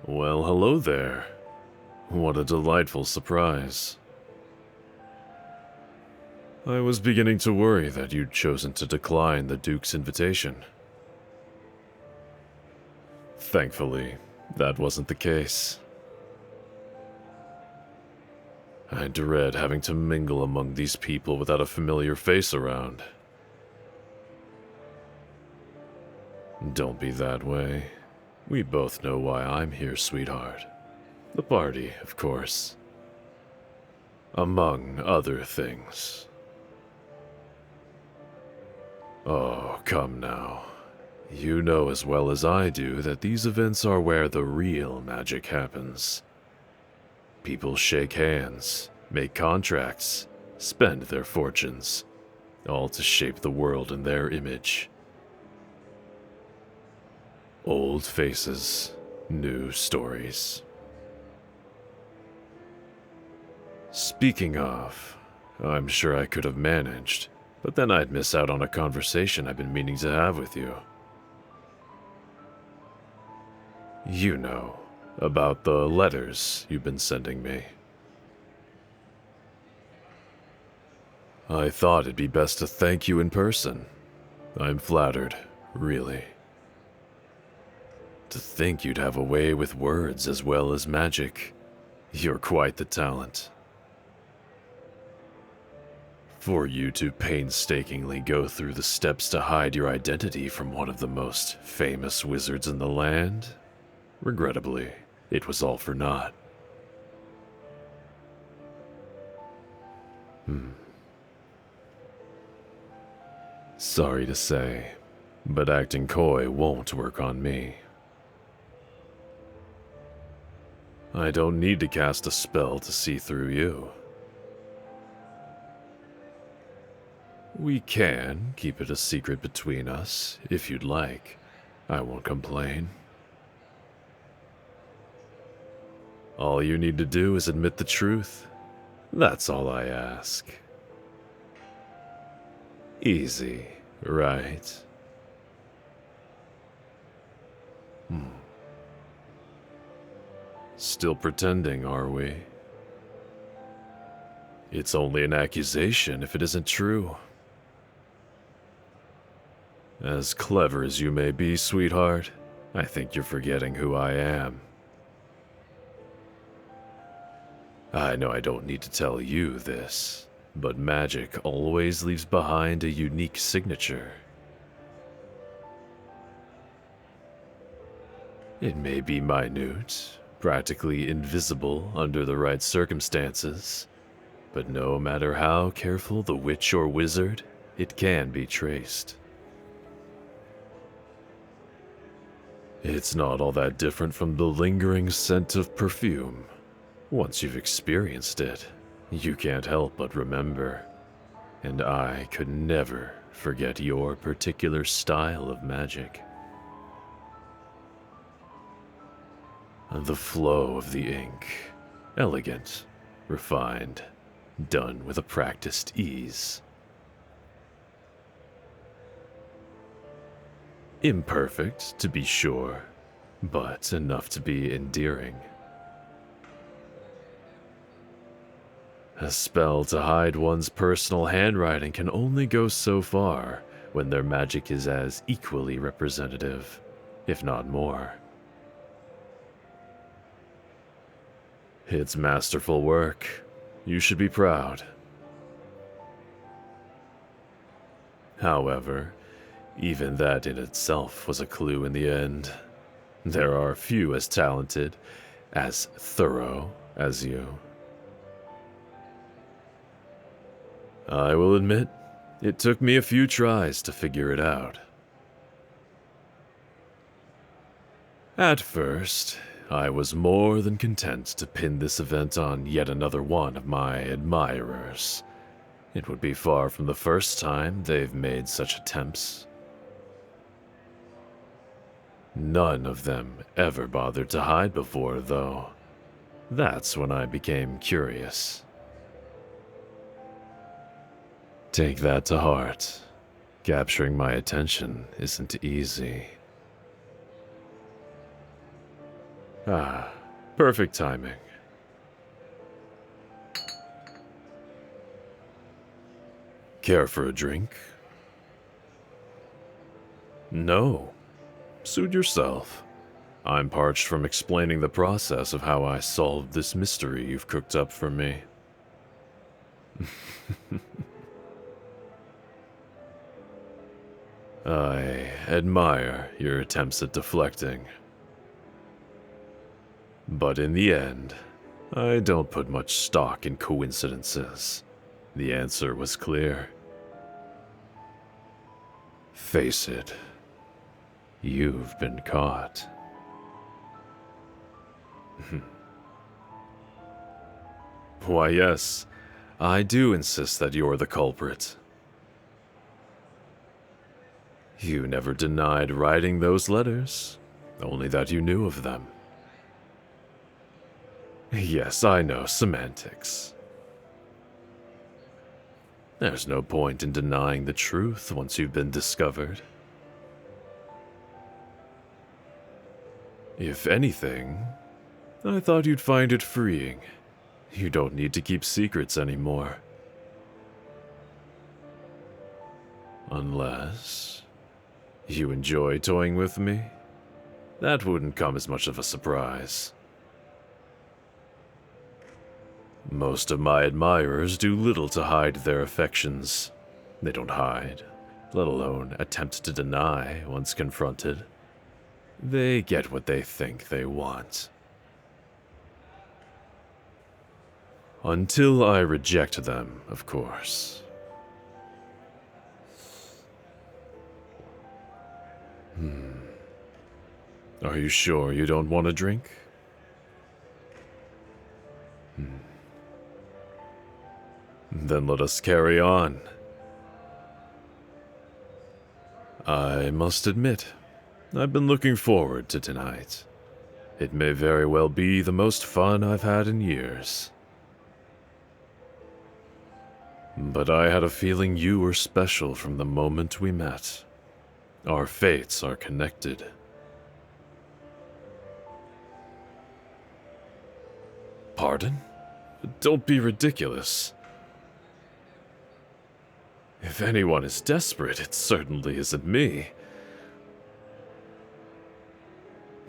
Well, hello there. What a delightful surprise. I was beginning to worry that you'd chosen to decline the Duke's invitation. Thankfully, that wasn't the case. I dread having to mingle among these people without a familiar face around. Don't be that way. We both know why I'm here, sweetheart. The party, of course. Among other things. Oh, come now. You know as well as I do that these events are where the real magic happens. People shake hands, make contracts, spend their fortunes, all to shape the world in their image. Old faces, new stories. Speaking of, I'm sure I could have managed, but then I'd miss out on a conversation I've been meaning to have with you. You know, about the letters you've been sending me. I thought it'd be best to thank you in person. I'm flattered, really. To think you'd have a way with words as well as magic. You're quite the talent. For you to painstakingly go through the steps to hide your identity from one of the most famous wizards in the land, regrettably, it was all for naught. Sorry to say, but acting coy won't work on me. I don't need to cast a spell to see through you. We can keep it a secret between us, if you'd like. I won't complain. All you need to do is admit the truth. That's all I ask. Easy, right? Still pretending, are we? It's only an accusation if it isn't true. As clever as you may be, sweetheart, I think you're forgetting who I am. I know I don't need to tell you this, but magic always leaves behind a unique signature. It may be minute, practically invisible under the right circumstances, but no matter how careful the witch or wizard, it can be traced. It's not all that different from the lingering scent of perfume. Once you've experienced it, you can't help but remember. And I could never forget your particular style of magic. The flow of the ink, elegant, refined, done with a practiced ease. Imperfect, to be sure, but enough to be endearing. A spell to hide one's personal handwriting can only go so far when their magic is as equally representative, if not more. It's masterful work. You should be proud. However, even that in itself was a clue in the end. There are few as talented, as thorough as you. I will admit, it took me a few tries to figure it out. At first, I was more than content to pin this event on yet another one of my admirers. It would be far from the first time they've made such attempts. None of them ever bothered to hide before, though. That's when I became curious. Take that to heart. Capturing my attention isn't easy. Ah, perfect timing. Care for a drink? No. Suit yourself. I'm parched from explaining the process of how I solved this mystery you've cooked up for me. I admire your attempts at deflecting. But in the end, I don't put much stock in coincidences. The answer was clear. Face it, you've been caught. Why, yes, I do insist that you're the culprit. You never denied writing those letters, only that you knew of them. Yes, I know, semantics. There's no point in denying the truth once you've been discovered. If anything, I thought you'd find it freeing. You don't need to keep secrets anymore. Unless you enjoy toying with me? That wouldn't come as much of a surprise. Most of my admirers do little to hide their affections. They don't hide, let alone attempt to deny once confronted. They get what they think they want. Until I reject them, of course. Are you sure you don't want a drink? Then let us carry on. I must admit, I've been looking forward to tonight. It may very well be the most fun I've had in years. But I had a feeling you were special from the moment we met. Our fates are connected. Pardon? Don't be ridiculous. If anyone is desperate, it certainly isn't me.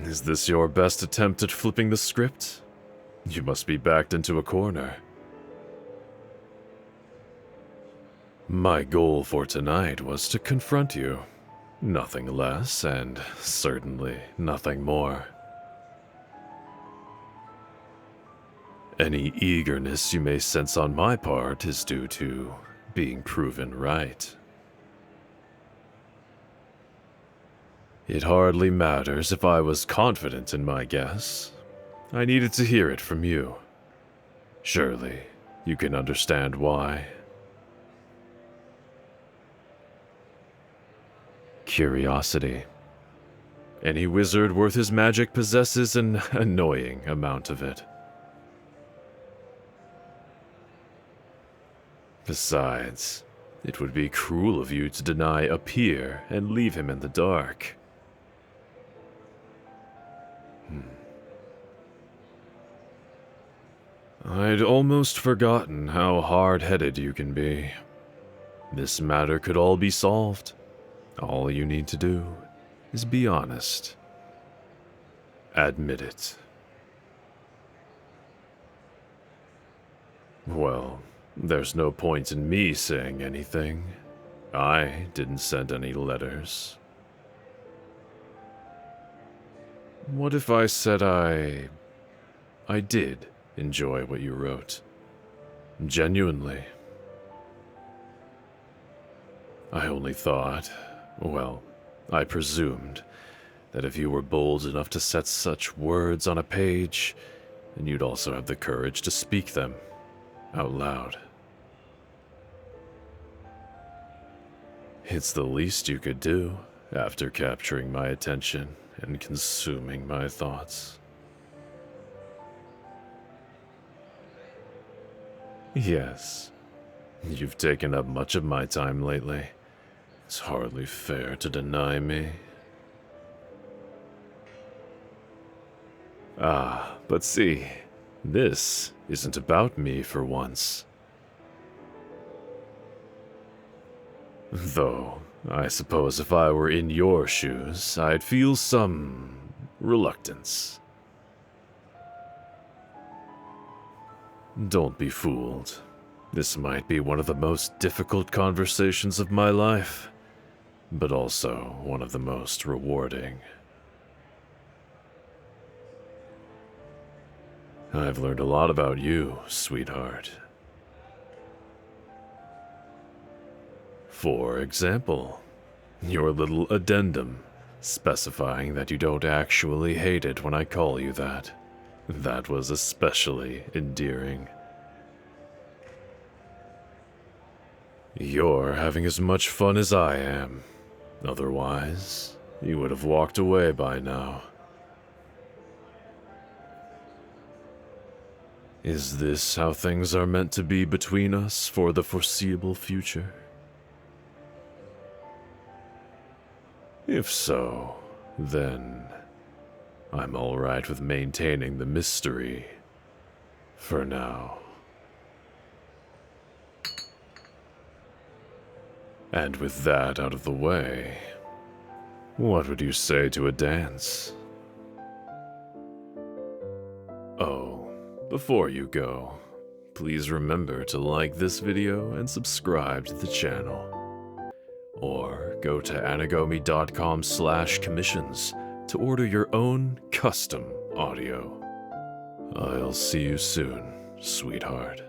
Is this your best attempt at flipping the script? You must be backed into a corner. My goal for tonight was to confront you. Nothing less, and certainly nothing more. Any eagerness you may sense on my part is due to being proven right. It hardly matters if I was confident in my guess. I needed to hear it from you. Surely, you can understand why. Curiosity. Any wizard worth his magic possesses an annoying amount of it. Besides, it would be cruel of you to deny a peer and leave him in the dark. I'd almost forgotten how hard-headed you can be. This matter could all be solved. All you need to do is be honest. Admit it. Well, there's no point in me saying anything. I didn't send any letters. What if I said I did enjoy what you wrote? Genuinely. I only thought, well, I presumed, that if you were bold enough to set such words on a page, then you'd also have the courage to speak them out loud. It's the least you could do after capturing my attention and consuming my thoughts. Yes, you've taken up much of my time lately. It's hardly fair to deny me. But see, this isn't about me for once. Though, I suppose if I were in your shoes, I'd feel some reluctance. Don't be fooled. This might be one of the most difficult conversations of my life, but also one of the most rewarding. I've learned a lot about you, sweetheart. For example, your little addendum specifying that you don't actually hate it when I call you that. That was especially endearing. You're having as much fun as I am. Otherwise, you would have walked away by now. Is this how things are meant to be between us for the foreseeable future? If so, then I'm all right with maintaining the mystery for now. And with that out of the way, what would you say to a dance? Oh, before you go, please remember to like this video and subscribe to the channel. Or go to anigomi.com/commissions to order your own custom audio. I'll see you soon, sweetheart.